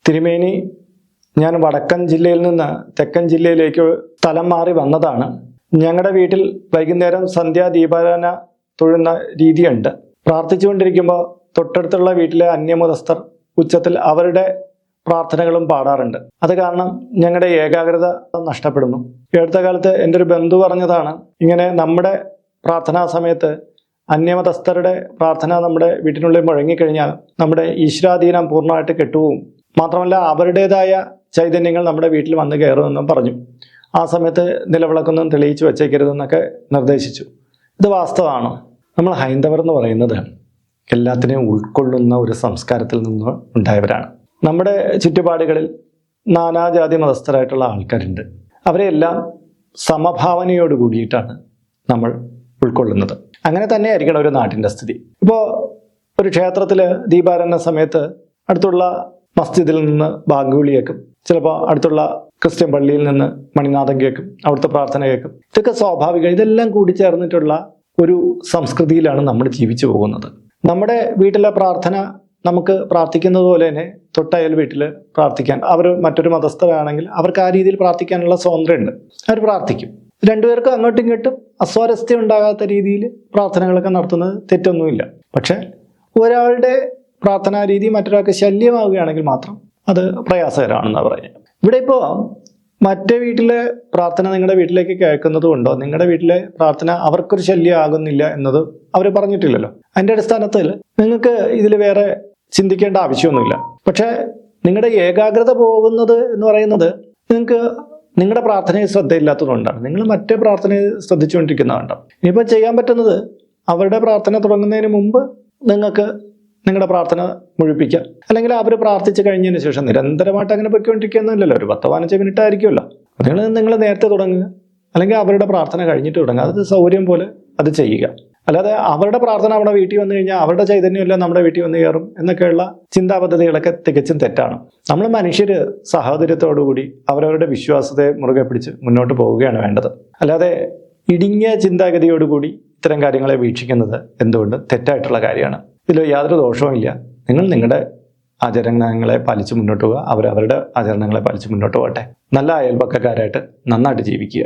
തിരുമേനി ഞാൻ വടക്കൻ ജില്ലയിൽ നിന്ന് തെക്കൻ ജില്ലയിലേക്ക് സ്ഥലം മാറി വന്നതാണ്. ഞങ്ങളുടെ വീട്ടിൽ വൈകുന്നേരം സന്ധ്യാ ദീപാരാധന തൊഴുന്ന രീതിയുണ്ട്. പ്രാർത്ഥിച്ചുകൊണ്ടിരിക്കുമ്പോൾ തൊട്ടടുത്തുള്ള വീട്ടിലെ അന്യമതസ്ഥർ ഉച്ചത്തിൽ അവരുടെ പ്രാർത്ഥനകളും പാടാറുണ്ട്. അത് കാരണം ഞങ്ങളുടെ ഏകാഗ്രത നഷ്ടപ്പെടുന്നു. ഈ അടുത്ത കാലത്ത് എൻ്റെ ഒരു ബന്ധു പറഞ്ഞതാണ്, ഇങ്ങനെ നമ്മുടെ പ്രാർത്ഥനാ സമയത്ത് അന്യമതസ്ഥരുടെ പ്രാർത്ഥന നമ്മുടെ വീട്ടിനുള്ളിൽ മുഴങ്ങിക്കഴിഞ്ഞാൽ നമ്മുടെ ഈശ്വരാധീനം പൂർണ്ണമായിട്ട് കെട്ടുപോകും. മാത്രമല്ല അവരുടേതായ ചൈതന്യങ്ങൾ നമ്മുടെ വീട്ടിൽ വന്ന് കയറുമെന്നും പറഞ്ഞു. ആ സമയത്ത് നിലവിളക്കൊന്നും തെളിയിച്ചു വച്ചേക്കരുതെന്നൊക്കെ നിർദ്ദേശിച്ചു. ഇത് വാസ്തവമാണോ? നമ്മൾ ഹൈന്ദവർ എന്ന് പറയുന്നത് എല്ലാത്തിനെയും ഉൾക്കൊള്ളുന്ന ഒരു സംസ്കാരത്തിൽ നിന്ന് ഉണ്ടായവരാണ്. നമ്മുടെ ചുറ്റുപാടുകളിൽ നാനാജാതി മതസ്ഥരായിട്ടുള്ള ആൾക്കാരുണ്ട്. അവരെല്ലാം സമഭാവനയോട് കൂടിയിട്ടാണ് നമ്മൾ ഉൾക്കൊള്ളുന്നത്. അങ്ങനെ തന്നെ ആയിരിക്കണം ഒരു നാട്ടിൻ്റെ സ്ഥിതി. ഇപ്പോൾ ഒരു ക്ഷേത്രത്തിൽ ദീപാരാധന സമയത്ത് അടുത്തുള്ള മസ്ജിദിൽ നിന്ന് ബാങ്ക് വിളി കേൾക്കും, ചിലപ്പോൾ അടുത്തുള്ള ക്രിസ്ത്യൻ പള്ളിയിൽ നിന്ന് മണിനാഥം കേൾക്കും, അവിടുത്തെ പ്രാർത്ഥന കേൾക്കും. ഇതൊക്കെ സ്വാഭാവികം. ഇതെല്ലാം കൂടി ചേർന്നിട്ടുള്ള ഒരു സംസ്കൃതിയിലാണ് നമ്മൾ ജീവിച്ചു പോകുന്നത്. നമ്മുടെ വീട്ടിലെ പ്രാർത്ഥന നമുക്ക് പ്രാർത്ഥിക്കുന്നത് പോലെ തന്നെ തൊട്ടയൽ വീട്ടിൽ പ്രാർത്ഥിക്കാൻ, അവർ മറ്റൊരു മതസ്ഥരാണെങ്കിൽ അവർക്ക് ആ രീതിയിൽ പ്രാർത്ഥിക്കാനുള്ള സ്വാതന്ത്ര്യമുണ്ട്. അവർ പ്രാർത്ഥിക്കും. രണ്ടുപേർക്കും അങ്ങോട്ടും ഇങ്ങോട്ടും അസ്വാരസ്യം ഉണ്ടാകാത്ത രീതിയിൽ പ്രാർത്ഥനകളൊക്കെ നടത്തുന്നത് തെറ്റൊന്നുമില്ല. പക്ഷെ ഒരാളുടെ പ്രാർത്ഥനാ രീതി മറ്റൊരാൾക്ക് ശല്യമാവുകയാണെങ്കിൽ മാത്രം അത് പ്രയാസകരമാണെന്നാണ് പറയുന്നത്. ഇവിടെ ഇപ്പോൾ മറ്റേ വീട്ടിലെ പ്രാർത്ഥന നിങ്ങളുടെ വീട്ടിലേക്ക് കേൾക്കുന്നത് കൊണ്ടോ നിങ്ങളുടെ വീട്ടിലെ പ്രാർത്ഥന അവർക്കൊരു ശല്യമാകുന്നില്ല എന്നത് അവർ പറഞ്ഞിട്ടില്ലല്ലോ. അതിൻ്റെ അടിസ്ഥാനത്തിൽ നിങ്ങൾക്ക് ഇതിൽ വേറെ ചിന്തിക്കേണ്ട ആവശ്യമൊന്നുമില്ല. പക്ഷേ നിങ്ങളുടെ ഏകാഗ്രത പോകുന്നത് എന്ന് പറയുന്നത് നിങ്ങൾക്ക് നിങ്ങളുടെ പ്രാർത്ഥനയെ ശ്രദ്ധയില്ലാത്തതുകൊണ്ടാണ്. നിങ്ങൾ മറ്റേ പ്രാർത്ഥനയെ ശ്രദ്ധിച്ചുകൊണ്ടിരിക്കുന്നതുകൊണ്ടാണ്. ഇനിയിപ്പോൾ ചെയ്യാൻ പറ്റുന്നത് അവരുടെ പ്രാർത്ഥന തുടങ്ങുന്നതിന് മുമ്പ് നിങ്ങൾക്ക് നിങ്ങളുടെ പ്രാർത്ഥന മുഴുപ്പിക്കാം. അല്ലെങ്കിൽ അവർ പ്രാർത്ഥിച്ച് കഴിഞ്ഞതിന് ശേഷം നിരന്തരമായിട്ട് അങ്ങനെ പൊയ്ക്കൊണ്ടിരിക്കുകയൊന്നുമില്ലല്ലോ. ഒരു 10-15 മിനിറ്റ് ആയിരിക്കുമല്ലോ. നിങ്ങൾ നേരത്തെ തുടങ്ങുക, അല്ലെങ്കിൽ അവരുടെ പ്രാർത്ഥന കഴിഞ്ഞിട്ട് തുടങ്ങുക. അത് സൗകര്യം പോലെ അത് ചെയ്യുക. അല്ലാതെ അവരുടെ പ്രാർത്ഥന നമ്മുടെ വീട്ടിൽ വന്നു കഴിഞ്ഞാൽ അവരുടെ ചൈതന്യമല്ല നമ്മുടെ വീട്ടിൽ വന്ന് കയറും എന്നൊക്കെയുള്ള ചിന്താപദ്ധതികളൊക്കെ തികച്ചും തെറ്റാണ്. നമ്മൾ മനുഷ്യർ സഹോദര്യത്തോടുകൂടി അവരവരുടെ വിശ്വാസത്തെ മുറുകെ പിടിച്ച് മുന്നോട്ട് പോവുകയാണ് വേണ്ടത്. അല്ലാതെ ഇടുങ്ങിയ ചിന്താഗതിയോടുകൂടി ഇത്തരം കാര്യങ്ങളെ വീക്ഷിക്കുന്നത് എന്തുകൊണ്ട് തെറ്റായിട്ടുള്ള കാര്യമാണ്. ഇതിൽ യാതൊരു ദോഷവുമില്ല. നിങ്ങൾ നിങ്ങളുടെ ആചരണങ്ങളെ പാലിച്ച് മുന്നോട്ട് പോവുക, അവരവരുടെ ആചരണങ്ങളെ പാലിച്ച് മുന്നോട്ട് പോകട്ടെ. നല്ല അയൽപക്കക്കാരായിട്ട് നന്നായിട്ട് ജീവിക്കുക.